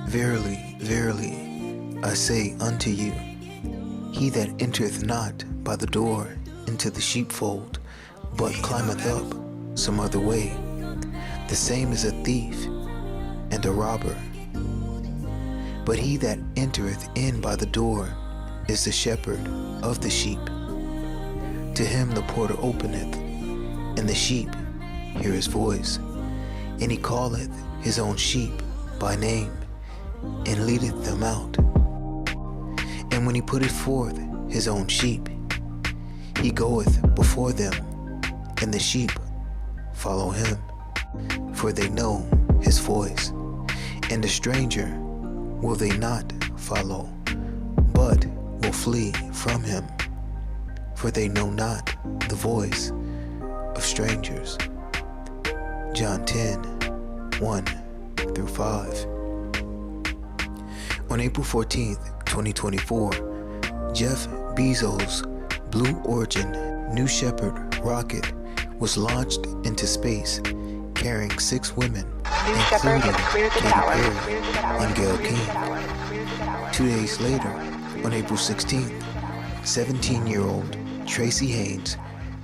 Verily, verily, I say unto you, he that entereth not by the door into the sheepfold, but climbeth up some other way, the same is a thief and a robber. But he that entereth in by the door is the shepherd of the sheep. To him the porter openeth, and the sheep hear his voice, and he calleth his own sheep by name, and leadeth them out. And when he putteth forth his own sheep, he goeth before them, and the sheep follow him, for they know his voice. And a stranger will they not follow, but will flee from him, for they know not the voice of strangers. John 10, 1 through 5. On April 14th, 2024, Jeff Bezos' Blue Origin New Shepard rocket was launched into space, carrying 6 women, including Katy and Gayle. 2 days later, on April 16th, 17-year-old Tracey Haynes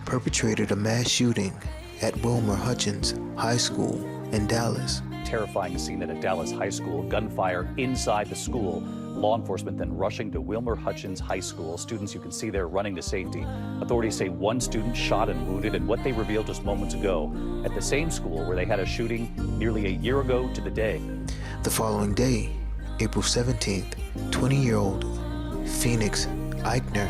perpetrated a mass shooting at Wilmer-Hutchins High School in Dallas. Terrifying scene at a Dallas high school, gunfire inside the school. Law enforcement then rushing to Wilmer-Hutchins High School. Students you can see there running to safety. Authorities say one student shot and wounded in what they revealed just moments ago at the same school where they had a shooting nearly a year ago to the day. The following day, April 17th, 20-year-old Phoenix Eichner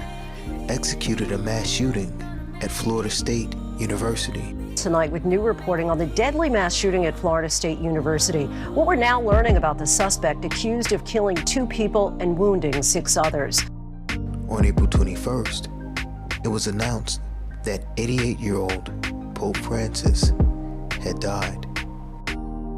executed a mass shooting at Florida State University. Tonight with new reporting on the deadly mass shooting at Florida State University. What we're now learning about the suspect accused of killing 2 people and wounding 6 others. On April 21st, it was announced that 88-year-old Pope Francis had died.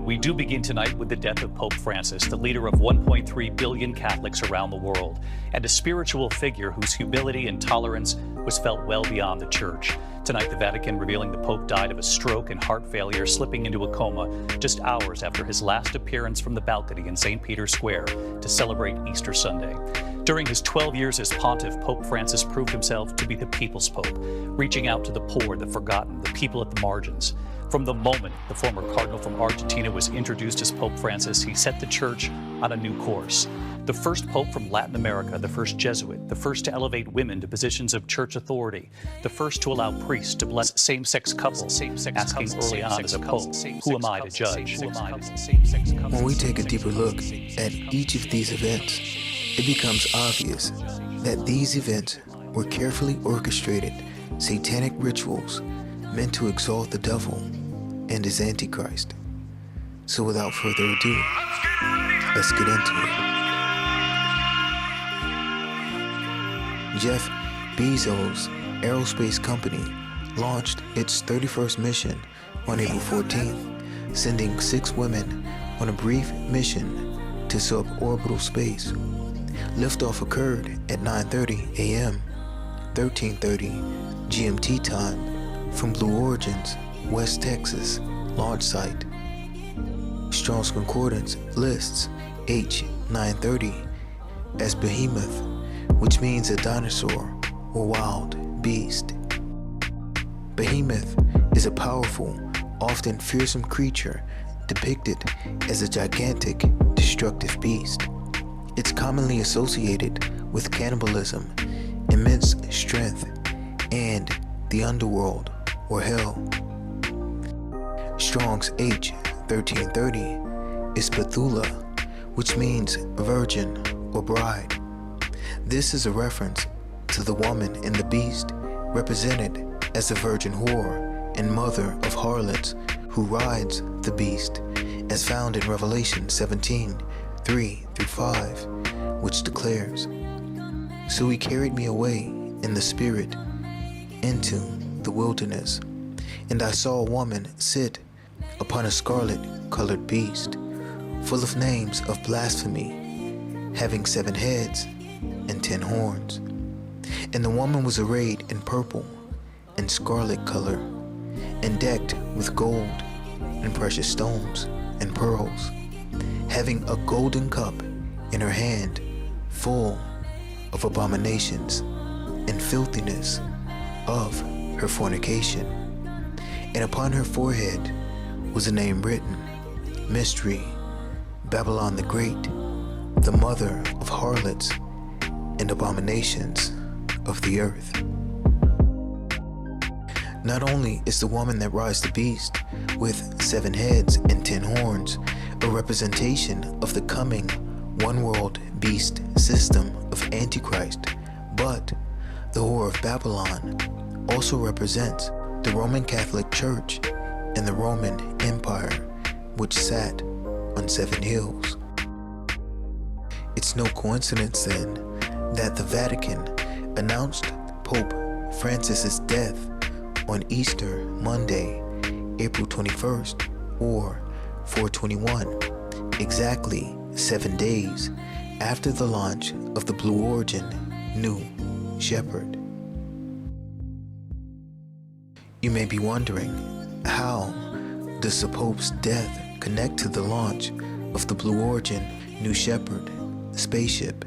We do begin tonight with the death of Pope Francis, the leader of 1.3 billion Catholics around the world, and a spiritual figure whose humility and tolerance was felt well beyond the church. Tonight, the Vatican revealing the Pope died of a stroke and heart failure, slipping into a coma just hours after his last appearance from the balcony in St. Peter's Square to celebrate Easter Sunday. During his 12 years as pontiff, Pope Francis proved himself to be the people's pope, reaching out to the poor, the forgotten, the people at the margins. From the moment the former cardinal from Argentina was introduced as Pope Francis, he set the church on a new course. The first pope from Latin America, the first Jesuit, the first to elevate women to positions of church authority, the first to allow priests to bless same-sex couples, asking early on as a pope, who am I to judge? When we take a deeper look at each of these events, it becomes obvious that these events were carefully orchestrated satanic rituals meant to exalt the devil and his Antichrist. So without further ado, let's get into it. Jeff Bezos' aerospace company launched its 31st mission on April 14th, sending 6 women on a brief mission to suborbital space. Liftoff occurred at 9:30 a.m., 13:30 GMT time, from Blue Origin's West Texas launch site. Strong's Concordance lists H930 as behemoth, which means a dinosaur or wild beast. Behemoth is a powerful, often fearsome creature depicted as a gigantic, destructive beast. It's commonly associated with cannibalism, immense strength, and the underworld or hell. Strong's H1330 is Bethula, which means virgin or bride. This is a reference to the woman in the beast, represented as the virgin whore and mother of harlots who rides the beast, as found in Revelation 17:3-5, which declares, "So he carried me away in the spirit into the wilderness, and I saw a woman sit upon a scarlet-colored beast, full of names of blasphemy, having 7 heads and 10 horns. And the woman was arrayed in purple and scarlet color, and decked with gold and precious stones and pearls, having a golden cup in her hand full of abominations and filthiness of her fornication. And upon her forehead was a name written, Mystery, Babylon the Great, the mother of harlots and abominations of the earth. Not only is the woman that rides the beast with 7 heads and 10 horns a representation of the coming one-world beast system of Antichrist, but the whore of Babylon also represents the Roman Catholic Church and the Roman Empire, which sat on 7 hills. It's no coincidence then that the Vatican announced Pope Francis's death on Easter Monday, April 21st, or 421, exactly 7 days after the launch of the Blue Origin New Shepard. You may be wondering, how does the Pope's death connect to the launch of the Blue Origin New Shepard spaceship?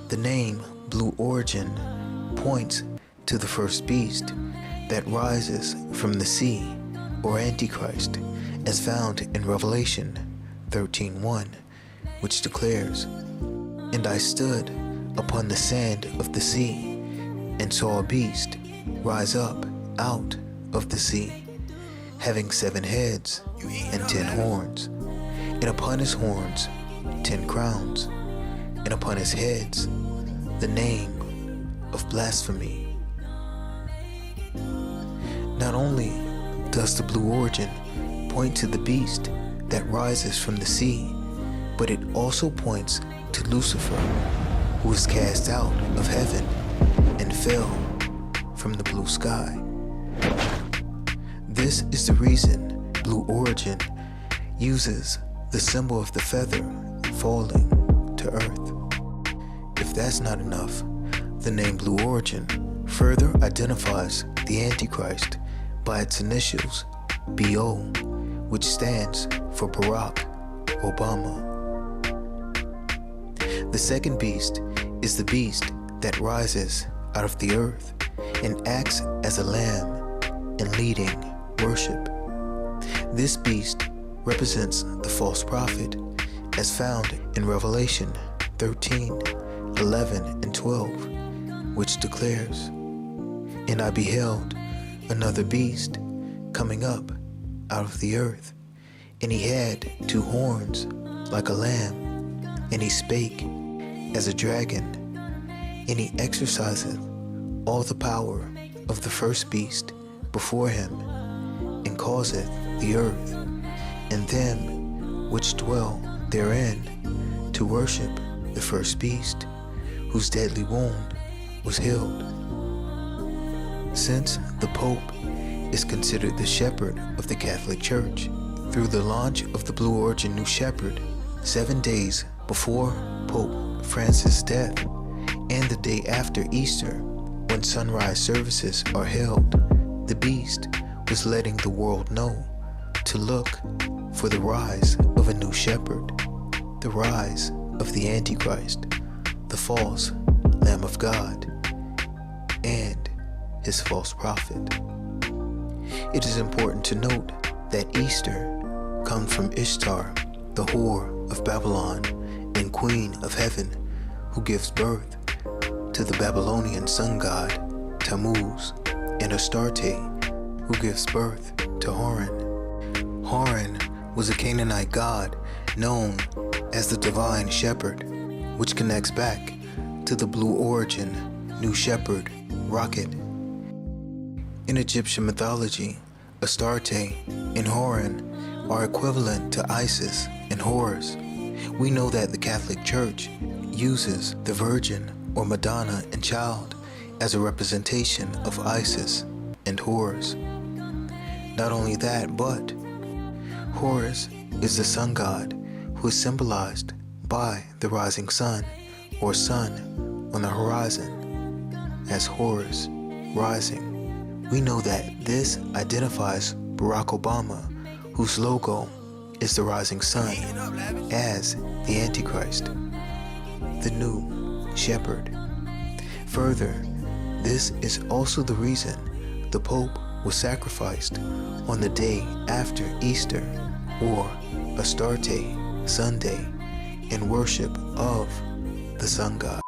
The name Blue Origin points to the first beast that rises from the sea, or Antichrist, as found in Revelation 13:1, which declares, And I stood upon the sand of the sea, and saw a beast rise up out of the sea, having 7 heads and 10 horns, and upon his horns 10 crowns, and upon his heads the name of blasphemy. Not only does the Blue Origin point to the beast that rises from the sea, but it also points to Lucifer, who was cast out of heaven and fell from the blue sky. This is the reason Blue Origin uses the symbol of the feather falling to earth. If that's not enough, the name Blue Origin further identifies the Antichrist by its initials BO, which stands for Barack Obama. The second beast is the beast that rises out of the earth and acts as a lamb in leading worship. This beast represents the false prophet, as found in Revelation 13, 11, and 12, which declares, And I beheld another beast coming up out of the earth, and he had 2 horns like a lamb, and he spake as a dragon, and he exerciseth all the power of the first beast before him, and causeth the earth and them which dwell therein to worship the first beast, whose deadly wound was healed. Since the Pope is considered the shepherd of the Catholic Church, through the launch of the Blue Origin New Shepard 7 days before Pope Francis' death and the day after Easter, when sunrise services are held, the beast was letting the world know to look for the rise of a new shepherd, the rise of the Antichrist, the false Lamb of God, and his false prophet. It is important to note that Easter comes from Ishtar, the whore of Babylon and queen of heaven, who gives birth to the Babylonian sun god Tammuz, and Astarte, who gives birth to Haran. Haran was a Canaanite god known as the divine shepherd, which connects back to the Blue Origin New Shepard rocket. In Egyptian mythology, Astarte and Haran are equivalent to Isis and Horus. We know that the Catholic Church uses the Virgin or Madonna and Child as a representation of Isis and Horus. Not only that, but Horus is the sun god who is symbolized by the rising sun or sun on the horizon as Horus rising. We know that this identifies Barack Obama, whose logo is the rising sun as the Antichrist, the new Shepard. Further, this is also the reason the Pope was sacrificed on the day after Easter, or Astarte Sunday, in worship of the sun god.